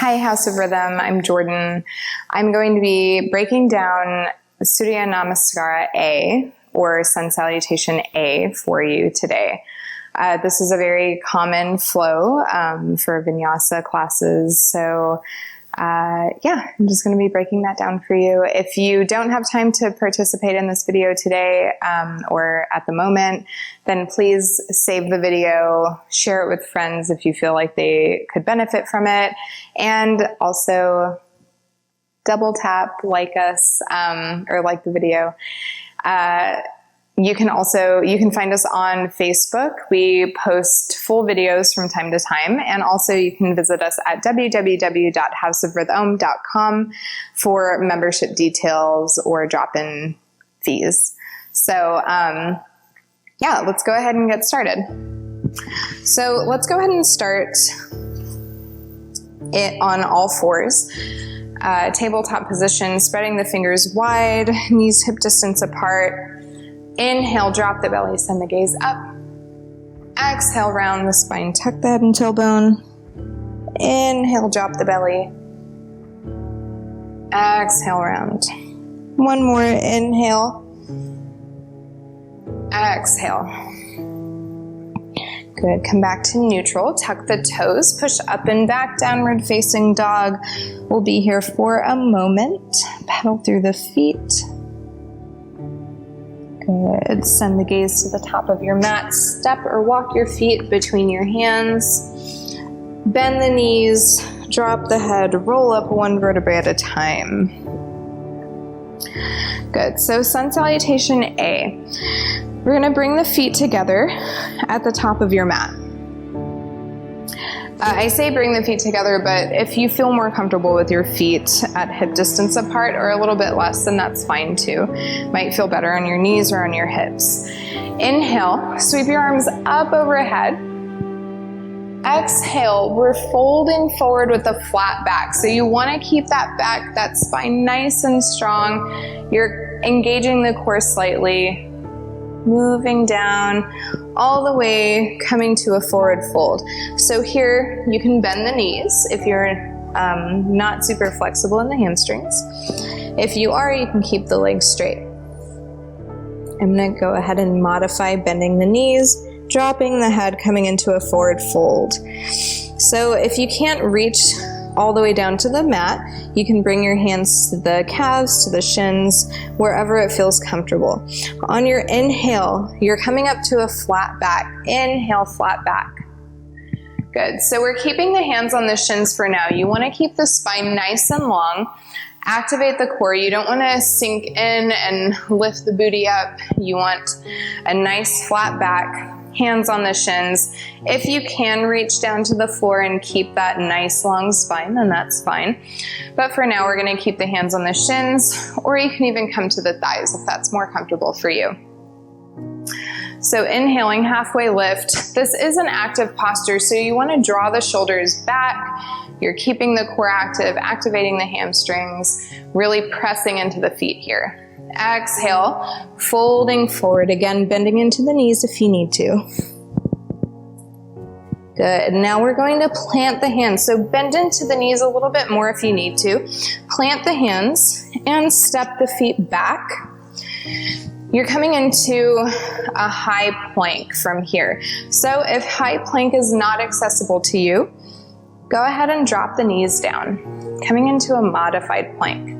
Hi, House of Rhythm. I'm Jordan. I'm going to be breaking down Surya Namaskar A, or Sun Salutation A, for you today. This is a very common flow for vinyasa classes, so yeah, I'm just going to be breaking that down for you. If you don't have time to participate in this video today or at the moment, then please save the video, share it with friends if you feel like they could benefit from it, and also double tap, like us, or like the video. You can find us on Facebook. We post full videos from time to time, and also you can visit us at www.houseofrhythom.com for membership details or drop-in fees. So yeah, let's go ahead and get started. So let's go ahead and start it on all fours. Tabletop position, spreading the fingers wide, knees hip distance apart. Inhale, drop the belly, send the gaze up. Exhale, round the spine, tuck the head and tailbone. Inhale, drop the belly. Exhale, round. One more, inhale. Exhale. Good, come back to neutral, tuck the toes, push up and back, downward facing dog. We'll be here for a moment. Pedal through the feet. Good. Send the gaze to the top of your mat. Step or walk your feet between your hands. Bend the knees, drop the head, roll up one vertebrae at a time. Good. So Sun Salutation A. We're going to bring the feet together at the top of your mat. I say bring the feet together, but if you feel more comfortable with your feet at hip distance apart or a little bit less, then that's fine too. Might feel better on your knees or on your hips. Inhale, sweep your arms up overhead. Exhale, we're folding forward with a flat back. So you want to keep that back, that spine nice and strong. You're engaging the core slightly, moving down all the way, coming to a forward fold. So here you can bend the knees if you're not super flexible in the hamstrings. If you are, you can keep the legs straight. I'm going to go ahead and modify bending the knees, dropping the head, coming into a forward fold. So if you can't reach all the way down to the mat, you can bring your hands to the calves, to the shins, wherever it feels comfortable. On your inhale, you're coming up to a flat back. Inhale, flat back. Good. So we're keeping the hands on the shins for now. You want to keep the spine nice and long. Activate the core. You don't want to sink in and lift the booty up. You want a nice flat back. Hands on the shins. If you can reach down to the floor and keep that nice long spine, then that's fine. But for now, we're going to keep the hands on the shins, or you can even come to the thighs if that's more comfortable for you. So inhaling, halfway lift. This is an active posture, so you want to draw the shoulders back. You're keeping the core active, activating the hamstrings, really pressing into the feet here. Exhale, folding forward, again, bending into the knees if you need to. Good. Now we're going to plant the hands. So bend into the knees a little bit more if you need to. Plant the hands and step the feet back. You're coming into a high plank from here. So if high plank is not accessible to you, go ahead and drop the knees down, coming into a modified plank.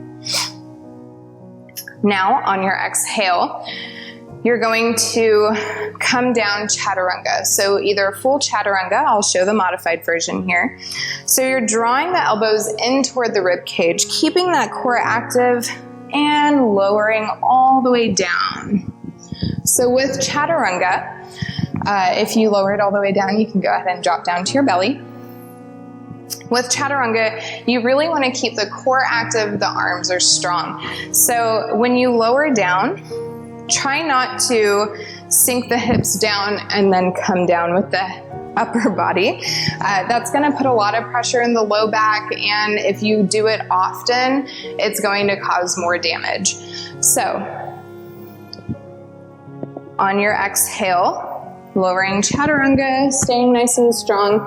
Now, on your exhale, you're going to come down chaturanga. So either full chaturanga, I'll show the modified version here. So you're drawing the elbows in toward the rib cage, keeping that core active and lowering all the way down. So with chaturanga, if you lower it all the way down, you can go ahead and drop down to your belly. With chaturanga, you really want to keep the core active, the arms are strong. So when you lower down, try not to sink the hips down and then come down with the upper body. That's going to put a lot of pressure in the low back, and if you do it often, it's going to cause more damage. So on your exhale, Lowering chaturanga, staying nice and strong.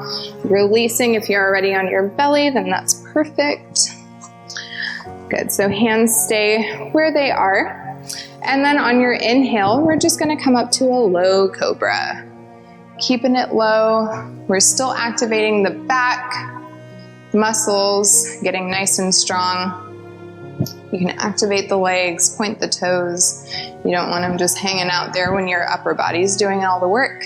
Releasing if you're already on your belly, then that's perfect. Good, so hands stay where they are. And then on your inhale, we're just gonna come up to a low cobra. Keeping it low, we're still activating the back muscles, getting nice and strong. You can activate the legs, point the toes. You don't want them just hanging out there when your upper body's doing all the work.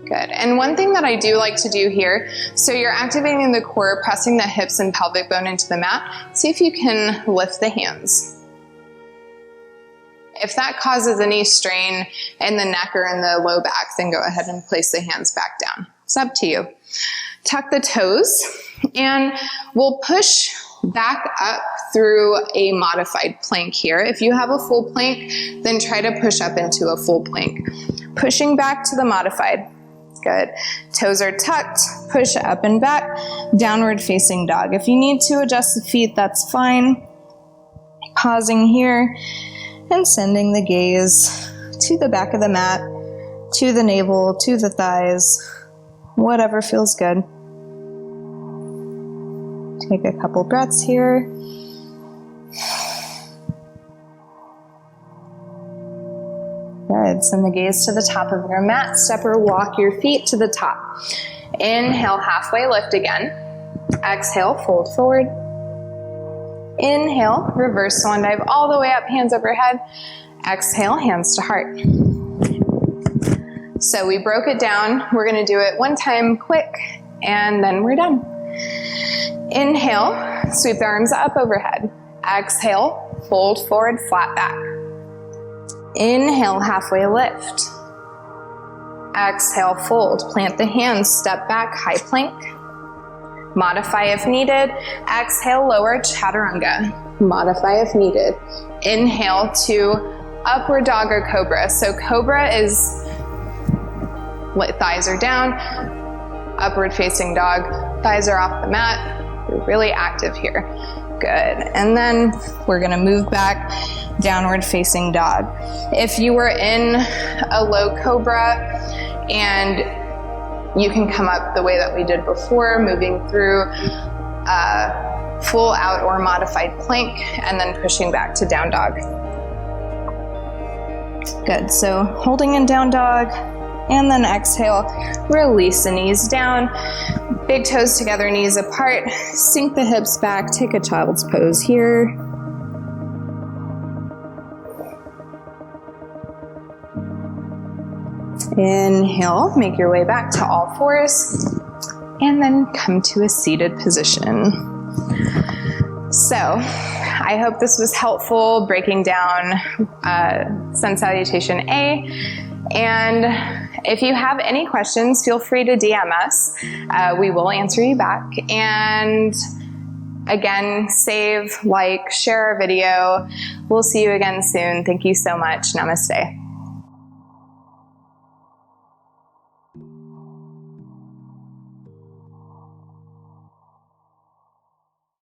Good, and one thing that I do like to do here, so you're activating the core, pressing the hips and pelvic bone into the mat. See if you can lift the hands. If that causes any strain in the neck or in the low back, then go ahead and place the hands back down. It's up to you. Tuck the toes, and we'll push back up through a modified plank here. If you have a full plank, then try to push up into a full plank. Pushing back to the modified. Good. Toes are tucked, push up and back, downward facing dog. If you need to adjust the feet, that's fine. Pausing here and sending the gaze to the back of the mat, to the navel, to the thighs, whatever feels good. Take a couple breaths here. Good, send the gaze to the top of your mat, step or walk your feet to the top. Inhale, halfway lift again. Exhale, fold forward. Inhale, reverse swan dive all the way up, hands overhead. Exhale, hands to heart. So we broke it down. We're gonna do it one time quick, and then we're done. Inhale, sweep the arms up overhead. Exhale, fold forward, flat back. Inhale, halfway lift. Exhale, fold. Plant the hands, step back, high plank. Modify if needed. Exhale, lower chaturanga. Modify if needed. Inhale to upward dog or cobra. So cobra is thighs are down, upward facing dog, thighs are off the mat. You're really active here. Good. And then we're gonna move back, downward facing dog. If you were in a low cobra and you can come up the way that we did before, moving through a full out or modified plank and then pushing back to down dog. Good, so holding in down dog and then exhale, release the knees down, big toes together, knees apart, sink the hips back, take a child's pose here. Inhale, make your way back to all fours, and then come to a seated position. So, I hope this was helpful breaking down Sun Salutation A. And if you have any questions, feel free to DM us. We will answer you back. And again, save, like, share our video. We'll see you again soon. Thank you so much. Namaste.